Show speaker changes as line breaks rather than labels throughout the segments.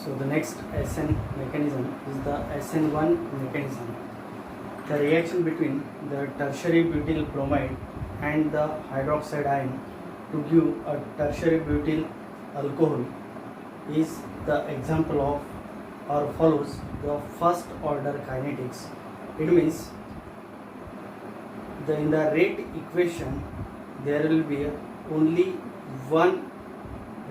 So the next SN mechanism is the SN1 mechanism. The reaction between the tertiary butyl bromide and the hydroxide ion to give a tertiary butyl alcohol is the example of or follows the first order kinetics. It means in the rate equation there will be only one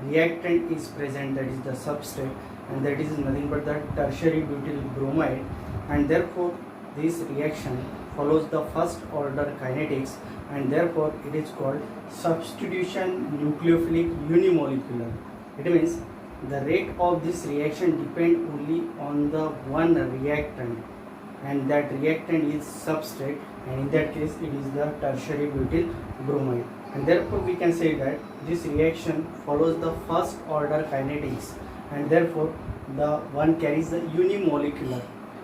reactant is present, that is the substrate, and that is nothing but the tertiary butyl bromide, and therefore this reaction follows the first order kinetics, and therefore it is called substitution nucleophilic unimolecular. It means the rate of this reaction depend only on the one reactant, and that reactant is substrate, and in that case it is the tertiary butyl bromide, and therefore we can say that this reaction follows the first order kinetics, and therefore the one carries the unimolecular.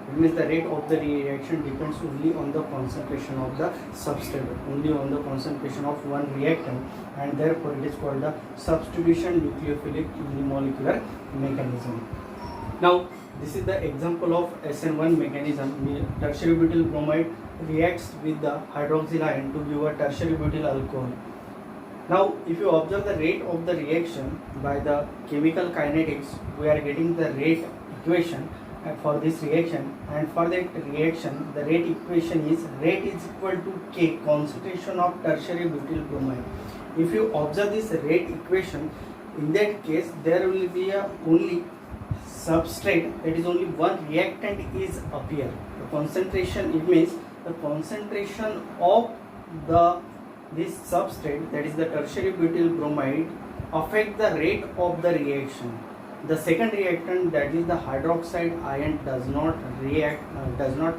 It means the rate of the reaction depends only on the concentration of the substrate, only on the concentration of one reactant, and therefore it is called the substitution nucleophilic unimolecular mechanism. Now this is the example of SN1 mechanism. Tertiary butyl bromide reacts with the hydroxyl ion to give a tertiary butyl alcohol. Now if you observe the rate of the reaction by the chemical kinetics, we are getting the rate equation for this reaction, and for that reaction the rate equation is rate is equal to K, concentration of tertiary butyl bromide. If you observe this rate equation, in that case there will be a only substrate, that is only one reactant is appear. The concentration, it means the concentration of this substrate, that is the tertiary butyl bromide, affect the rate of the reaction. The second reactant, that is the hydroxide ion, does not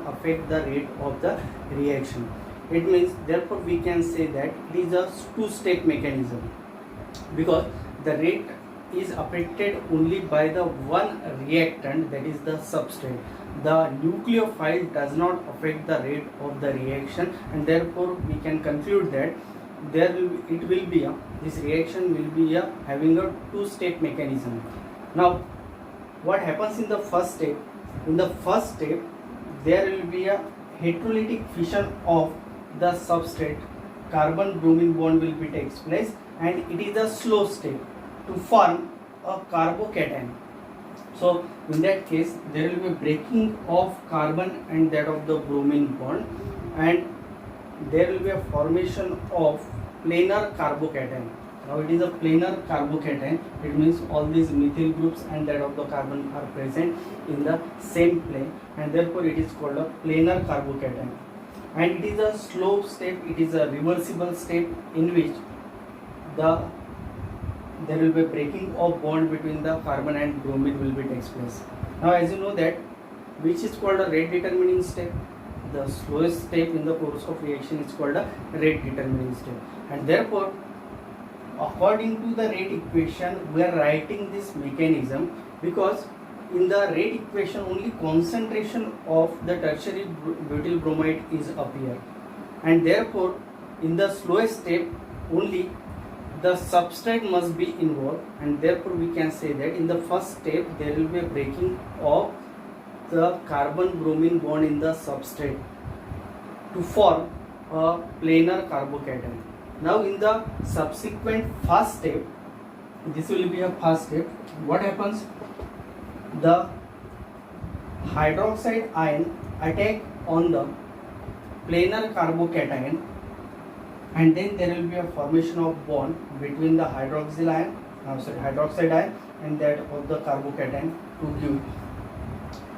affect the rate of the reaction. It means therefore we can say that it is a two-step mechanism, because the rate is affected only by the one reactant, that is the substrate. The nucleophile does not affect the rate of the reaction, and therefore we can conclude that this reaction will be having a two-step mechanism. Now what happens in the first step? In the first step there will be a heterolytic fission of the substrate, carbon bromine bond will be takes place, and it is a slow step to form a carbocation. So in that case there will be breaking of carbon and that of the bromine bond, and there will be a formation of planar carbocation. Now it is a planar carbocation. It means all these methyl groups and that of the carbon are present in the same plane, and therefore it is called a planar carbocation. And it is a slow step, it is a reversible step in which there will be breaking of bond between the carbon and bromine will be takes place. Now as you know that which is called a rate determining step, the slowest step in the course of reaction is called a rate determining step, and therefore according to the rate equation we are writing this mechanism, because in the rate equation only concentration of the tertiary butyl bromide is appear, and therefore in the slowest step only the substrate must be involved, and therefore we can say that in the first step there will be a breaking of the carbon bromine bond in the substrate to form a planar carbocation. Now in the subsequent first step, this will be a first step, what happens? The hydroxide ion attack on the planar carbocation, and then there will be a formation of bond between the hydroxide ion and that of the carbocation to give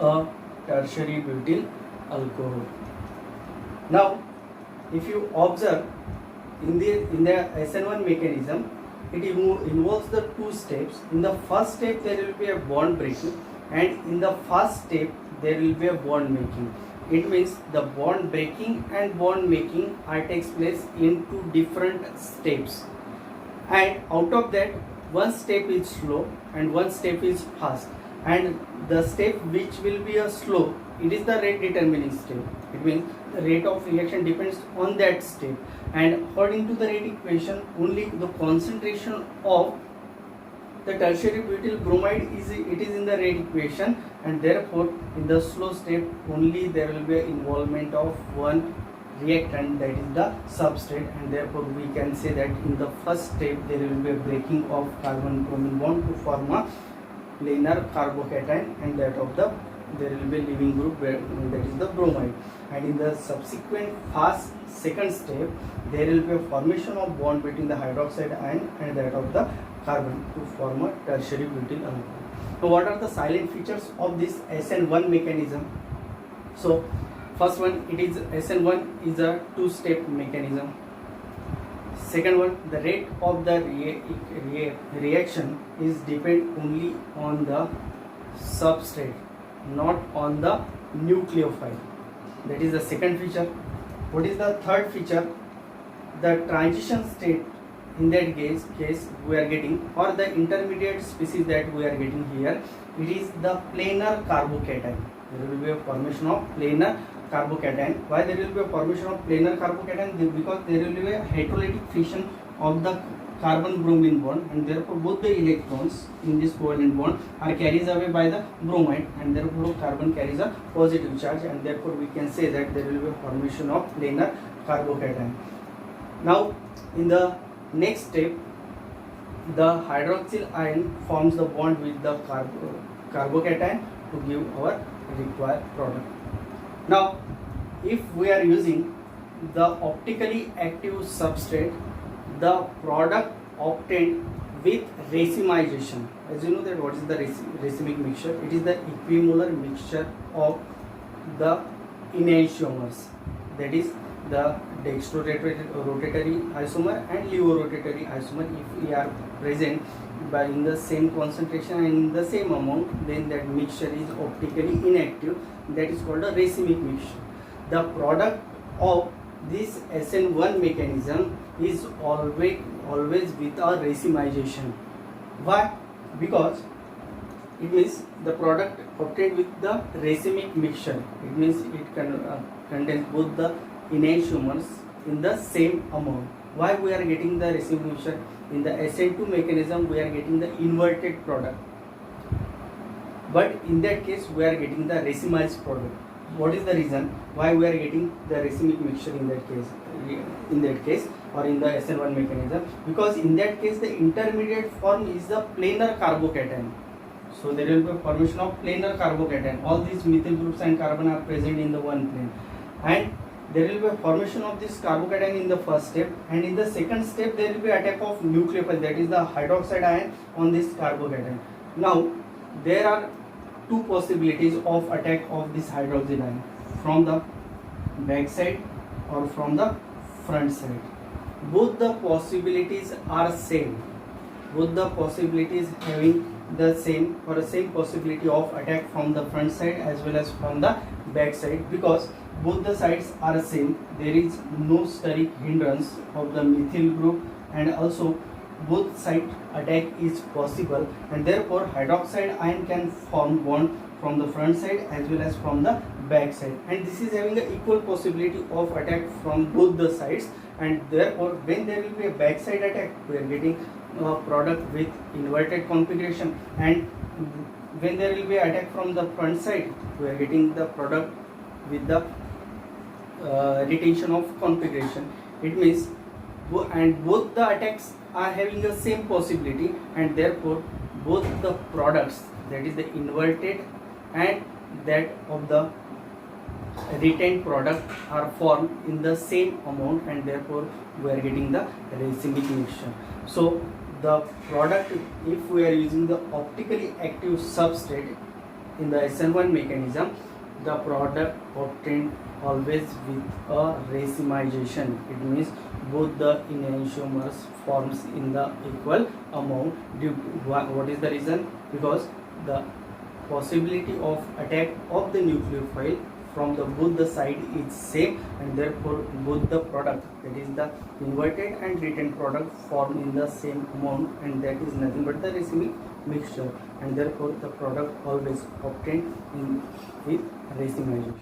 a tertiary butyl alcohol. Now if you observe in the SN1 mechanism, it involves the two steps. In the first step there will be a bond breaking, and in the first step there will be a bond making. It means the bond breaking and bond making are takes place in two different steps, and out of that one step is slow and one step is fast, and the step which will be a slow, it is the rate determining step. It means the rate of reaction depends on that step, and according to the rate equation only the concentration of the tertiary butyl bromide is in the the rate equation, and therefore in the slow step only there will be an involvement of one reactant, that is the substrate, and therefore we can say that in the first step there will be a breaking of carbon bromine bond to form a planar carbocation, and that of the there will be a leaving group where that is the bromide. And in the subsequent fast second step there will be a formation of bond between the hydroxide ion and that of the carbon to form a tertiary butyl alcohol. Now what are the silent features of this SN1 mechanism? So first one, it is SN1 is a two-step mechanism. Second one, the rate of the reaction is depend only on the substrate, not on the nucleophile. That is the second feature. What is the third feature? The transition state in that case we are getting, or the intermediate species that we are getting here, it is the planar carbocation. There will be a formation of planar carbocation. Why there will be a formation of planar carbocation? Because there will be a heterolytic fission of the carbon bromine bond, and therefore both the electrons in this covalent bond are carried away by the bromide, and therefore carbon carries a positive charge, and therefore we can say that there will be a formation of planar carbocation. Now in the next step, the hydroxyl ion forms the bond with the carbocation to give our required product. Now if we are using the optically active substrate, the product obtained with racemization, as you know that what is the racemic mixture? It is the equimolar mixture of the enantiomers, that is the dextrorotatory isomer and levorotatory isomer. If we are present by in the same concentration and in the same amount, then that mixture is optically inactive, that is called a racemic mixture. The product of this SN1 mechanism is always with a racemization. Why? Because it means the product obtained with the racemic mixture, it means it contains both the enantiomers in the same amount. Why we are getting the racemic mixture? In the SN2 mechanism we are getting the inverted product, but in that case we are getting the racemized product. What is the reason why we are getting the racemic mixture in that case or in the SN1 mechanism? Because in that case the intermediate form is the planar carbocation. So there will be a formation of planar carbocation. All these methyl groups and carbon are present in the one plane, and there will be a formation of this carbocation in the first step, and in the second step there will be attack of nucleophile, that is the hydroxide ion on this carbocation. Now there are two possibilities of attack of this hydroxide ion, from the back side or from the front side. Both the possibilities are same. Both the possibilities having the same or the same possibility of attack from the front side as well as from the back side, because both the sides are same. There is no steric hindrance of the methyl group, and also both side attack is possible, and therefore hydroxide ion can form bond from the front side as well as from the back side, and this is having an equal possibility of attack from both the sides, and therefore when there will be a back side attack we are getting a product with inverted configuration, and when there will be attack from the front side we are getting the product with the retention of configuration. It means and both the attacks are having the same possibility, and therefore both the products, that is the inverted and that of the retained product, are formed in the same amount, and therefore we are getting the racemic mixture. So the product, if we are using the optically active substrate in the SN1 mechanism, the product obtained always with a racemization. It means both the enantiomers forms in the equal amount. What is the reason? Because the possibility of attack of the nucleophile from the both the side is same, and therefore both the product, that is the inverted and retained product, form in the same amount, and that is nothing but the racemic mixture, and therefore the product always obtained in with racemization.